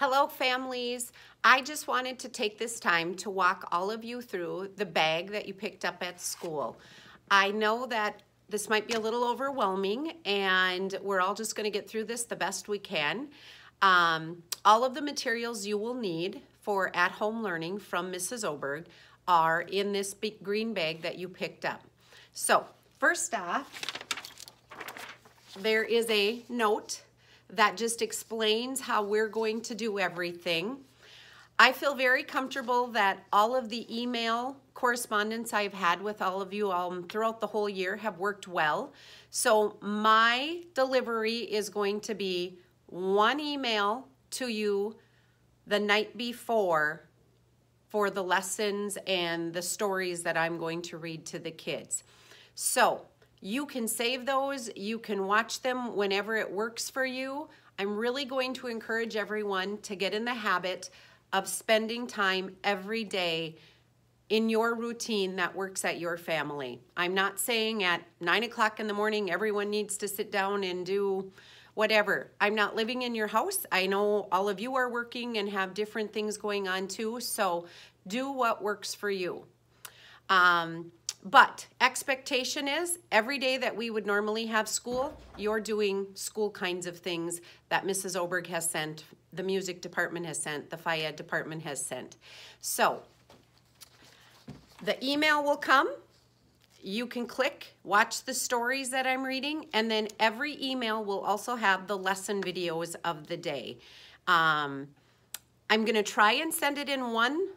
Hello families. I just wanted to take this time to walk all of you through the bag that you picked up at school. I know that this might be a little overwhelming and we're all just going to get through this the best we can. All of the materials you will need for at-home learning from Mrs. Oberg are in this big green bag that you picked up. So first off, there is a note that just explains how we're going to do everything. I feel very comfortable that all of the email correspondence I've had with all of you throughout the whole year have worked well. So my delivery is going to be one email to you the night before for the lessons and the stories that I'm going to read to the kids. So you can save those, you can watch them whenever it works for you. I'm really going to encourage everyone to get in the habit of spending time every day in your routine that works at your family. I'm not saying at 9 o'clock in the morning everyone needs to sit down and do whatever. I'm not living in your house. I know all of you are working and have different things going on too, so do what works for you. But expectation is every day that we would normally have school, you're doing school kinds of things that Mrs. Oberg has sent, the music department has sent, the Phy Ed department has sent. So the email will come. You can click, watch the stories that I'm reading, and then every email will also have the lesson videos of the day. I'm going to try and send it in one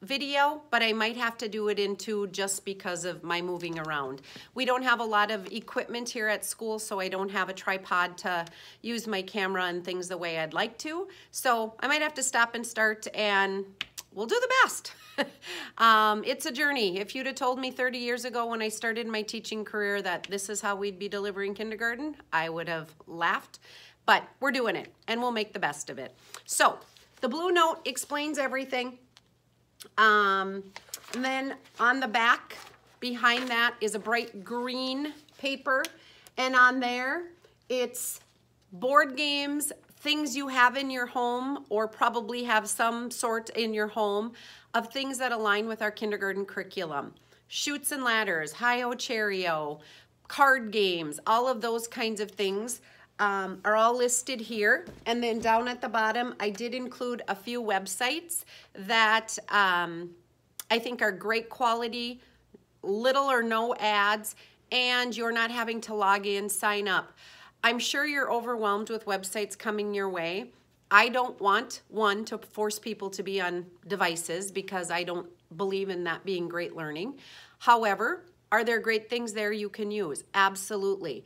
video, but I might have to do it in two just because of my moving around. We don't have a lot of equipment here at school, so I don't have a tripod to use my camera and things the way I'd like to. So I might have to stop and start, and we'll do the best. It's a journey. If you'd have told me 30 years ago when I started my teaching career that this is how we'd be delivering kindergarten, I would have laughed, but we're doing it and we'll make the best of it. So the blue note explains everything. And then on the back behind that is a bright green paper, and on there it's board games, things you have in your home or probably have some sort in your home of things that align with our kindergarten curriculum. Chutes and ladders, Hi-O Cherry-O, card games, all of those kinds of things are all listed here. And then down at the bottom, I did include a few websites that I think are great quality, little or no ads, and you're not having to log in, sign up. I'm sure you're overwhelmed with websites coming your way. I don't want, one, to force people to be on devices because I don't believe in that being great learning. However, are there great things there you can use? Absolutely.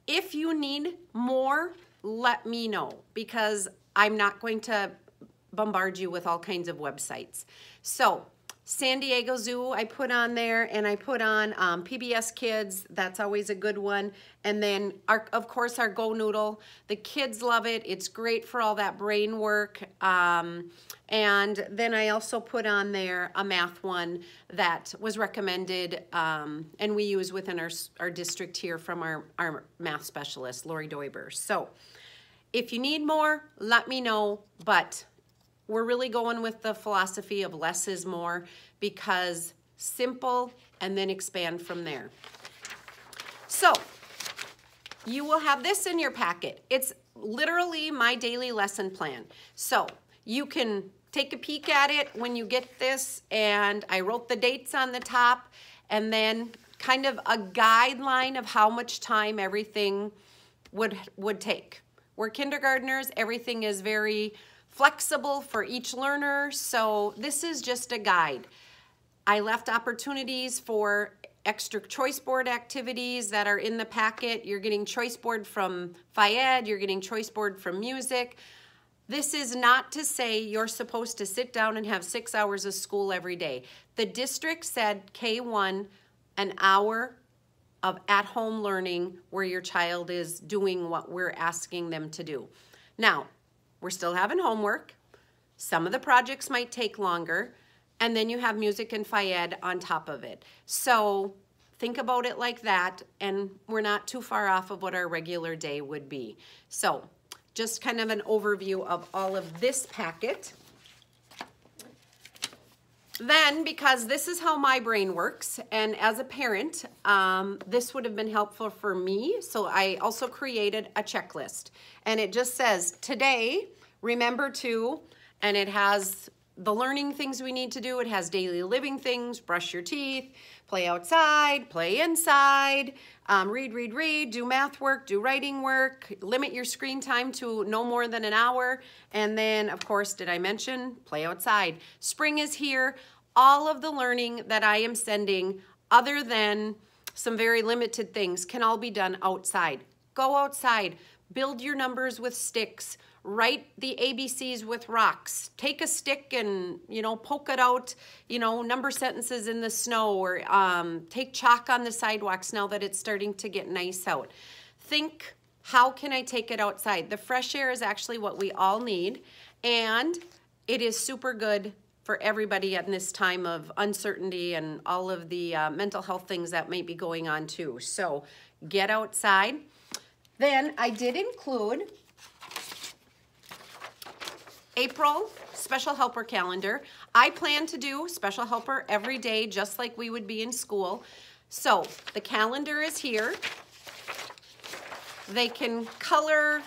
If you need more, let me know because I'm not going to bombard you with all kinds of websites. So San Diego Zoo I put on there, and I put on PBS Kids. That's always a good one. And then, of course, our Go Noodle. The kids love it. It's great for all that brain work. And then I also put on there a math one that was recommended and we use within our district here from our math specialist, Lori Doiber. So if you need more, let me know, but we're really going with the philosophy of less is more because simple and then expand from there. So you will have this in your packet. It's literally my daily lesson plan. So you can take a peek at it when you get this, and I wrote the dates on the top and then kind of a guideline of how much time everything would take. We're kindergartners, everything is very flexible for each learner, so this is just a guide. I left opportunities for extra choice board activities that are in the packet. You're getting choice board from Phy Ed, you're getting choice board from music. This is not to say you're supposed to sit down and have 6 hours of school every day. The district said K1, an hour of at-home learning where your child is doing what we're asking them to do. Now, we're still having homework. Some of the projects might take longer, and then you have music and Phy Ed on top of it. So think about it like that, and we're not too far off of what our regular day would be. So just kind of an overview of all of this packet. Then, because this is how my brain works, and as a parent, this would have been helpful for me, so I also created a checklist. And it just says, today, remember to, and it has the learning things we need to do. It has daily living things, brush your teeth, play outside, play inside, read, do math work, do writing work, limit your screen time to no more than an hour. And then, of course, did I mention play outside? Spring is here. All of the learning that I am sending, other than some very limited things, can all be done outside. Go outside, build your numbers with sticks, write the ABCs with rocks. Take a stick and, poke it out, number sentences in the snow, or take chalk on the sidewalks now that it's starting to get nice out. Think, how can I take it outside? The fresh air is actually what we all need, and it is super good for everybody at this time of uncertainty and all of the mental health things that may be going on too. So get outside. Then I did include April special helper calendar. I plan to do special helper every day, just like we would be in school. So the calendar is here. They can color,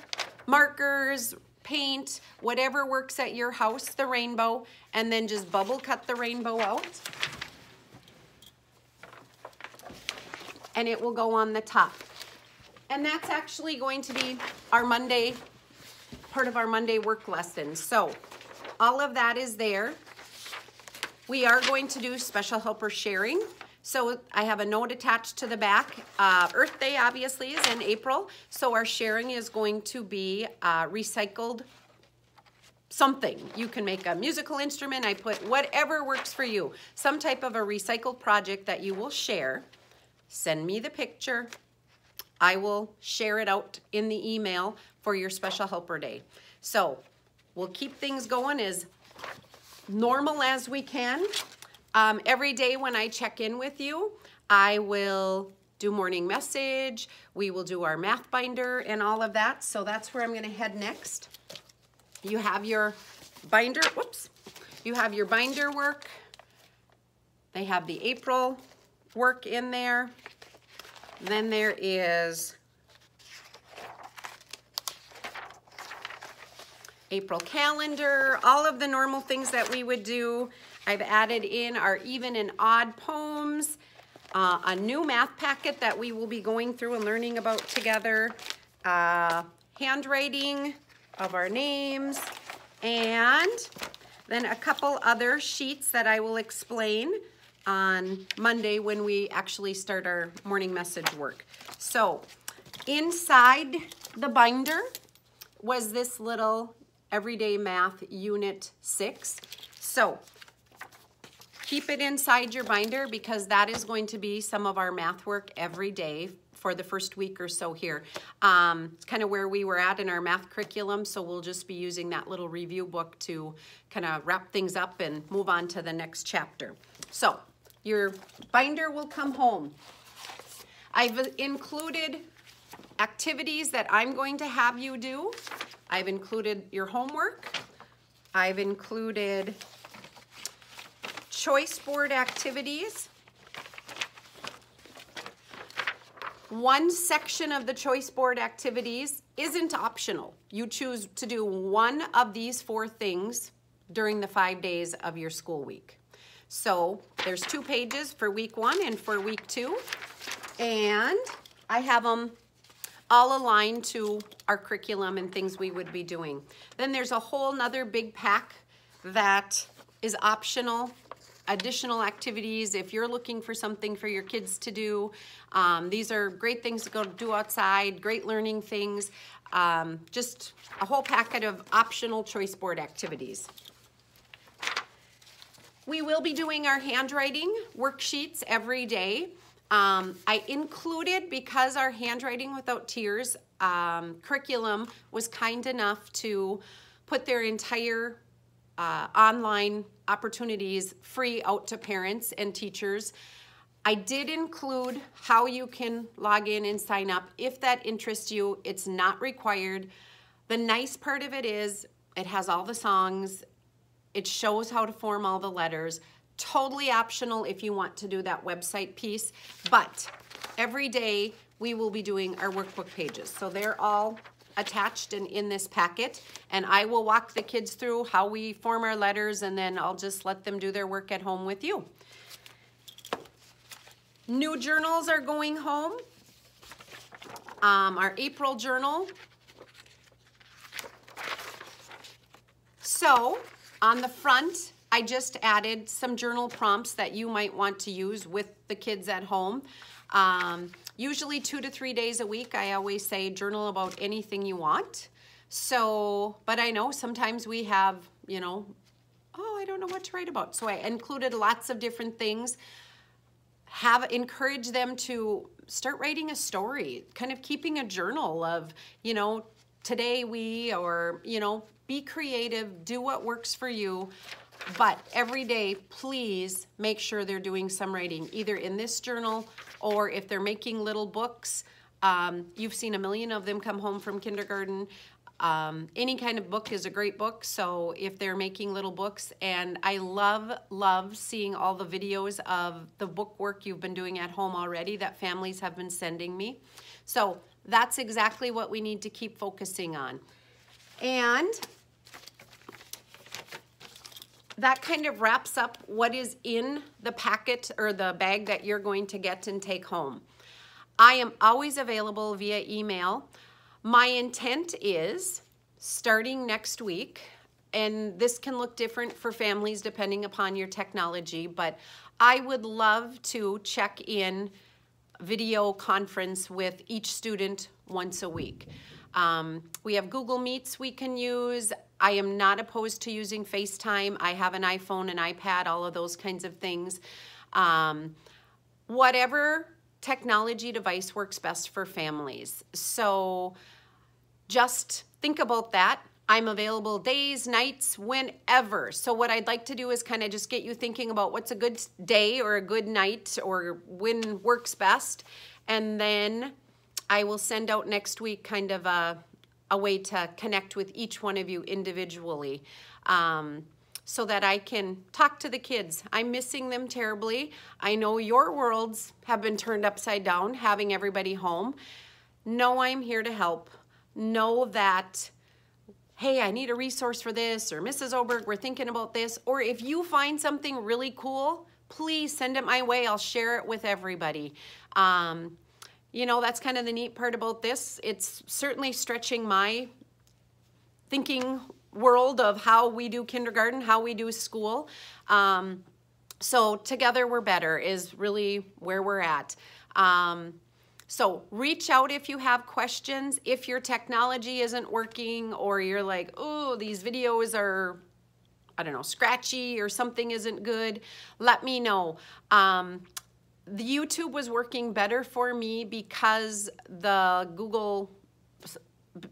markers, paint, whatever works at your house, the rainbow, and then just bubble cut the rainbow out. And it will go on the top. And that's actually going to be our Monday, part of our Monday work lesson. So all of that is there. We are going to do special helper sharing. So I have a note attached to the back. Earth Day obviously is in April, so our sharing is going to be recycled something. You can make a musical instrument. I put whatever works for you. Some type of a recycled project that you will share. Send me the picture. I will share it out in the email for your special helper day. So we'll keep things going as normal as we can. Every day when I check in with you, I will do morning message. We will do our math binder and all of that. So that's where I'm going to head next. You have your binder, whoops. You have your binder work. They have the April work in there. Then there is April calendar, all of the normal things that we would do. I've added in our even and odd poems, a new math packet that we will be going through and learning about together, handwriting of our names, and then a couple other sheets that I will explain on Monday when we actually start our morning message work. So inside the binder was this little Everyday Math Unit 6. So keep it inside your binder because that is going to be some of our math work every day for the first week or so here. It's kind of where we were at in our math curriculum, so we'll just be using that little review book to kind of wrap things up and move on to the next chapter. So your binder will come home. I've included activities that I'm going to have you do. I've included your homework. I've included choice board activities. One section of the choice board activities isn't optional. You choose to do one of these 4 things during the 5 days of your school week. So there's 2 pages for week 1 and for week 2. And I have them all aligned to our curriculum and things we would be doing. Then there's a whole nother big pack that is optional, additional activities if you're looking for something for your kids to do. These are great things to go do outside, great learning things, just a whole packet of optional choice board activities. We will be doing our handwriting worksheets every day. I included, because our Handwriting Without Tears curriculum was kind enough to put their entire online opportunities free out to parents and teachers. I did include how you can log in and sign up if that interests you. It's not required, The nice part of it is it has all the songs. It shows how to form all the letters. Totally optional if you want to do that website piece. But every day we will be doing our workbook pages. So they're all attached and in this packet. And I will walk the kids through how we form our letters, and then I'll just let them do their work at home with you. New journals are going home. Our April journal. So on the front, I just added some journal prompts that you might want to use with the kids at home. Usually 2 to 3 days a week. I always say journal about anything you want. So, but I know sometimes we have, you know, oh, I don't know what to write about. So I included lots of different things. Encourage them to start writing a story, kind of keeping a journal of, you know, today or, you know, be creative, do what works for you. But every day, please make sure they're doing some writing, either in this journal or if they're making little books. You've seen a million of them come home from kindergarten. Any kind of book is a great book, so if they're making little books, and I love seeing all the videos of the book work you've been doing at home already that families have been sending me. So that's exactly what we need to keep focusing on. And that kind of wraps up what is in the packet or the bag that you're going to get and take home. I am always available via email. My intent is, starting next week, and this can look different for families depending upon your technology, but I would love to check in video conference with each student once a week. We have Google Meets we can use. I am not opposed to using FaceTime. I have an iPhone, an iPad, all of those kinds of things. Whatever technology device works best for families. So just think about that. I'm available days, nights, whenever. So what I'd like to do is kind of just get you thinking about what's a good day or a good night or when works best. And then I will send out next week kind of a way to connect with each one of you individually, so that I can talk to the kids. I'm missing them terribly. I know your worlds have been turned upside down, having everybody home. Know I'm here to help. Know that, hey, I need a resource for this, or Mrs. Oberg, we're thinking about this. Or if you find something really cool, please send it my way. I'll share it with everybody. You know, that's kind of the neat part about this. It's certainly stretching my thinking world of how we do kindergarten, how we do school. So together we're better is really where we're at. So reach out if you have questions. If your technology isn't working, or you're like, oh, these videos are, I don't know, scratchy, or something isn't good, let me know. The YouTube was working better for me because the Google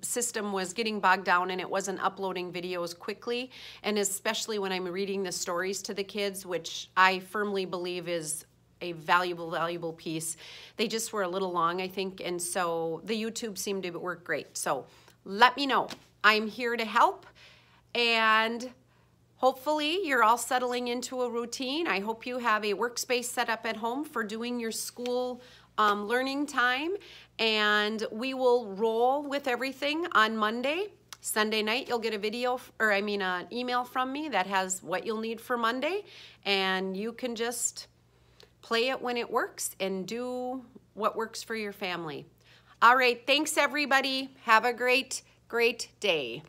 system was getting bogged down and it wasn't uploading videos quickly, and especially when I'm reading the stories to the kids, which I firmly believe is a valuable piece. They just were a little long, I think, and so the YouTube seemed to work great. So let me know. I'm here to help, and hopefully you're all settling into a routine. I hope you have a workspace set up at home for doing your school learning time, and we will roll with everything on Monday. Sunday night you'll get an email from me that has what you'll need for Monday, and you can just play it when it works and do what works for your family. All right, thanks everybody. Have a great day.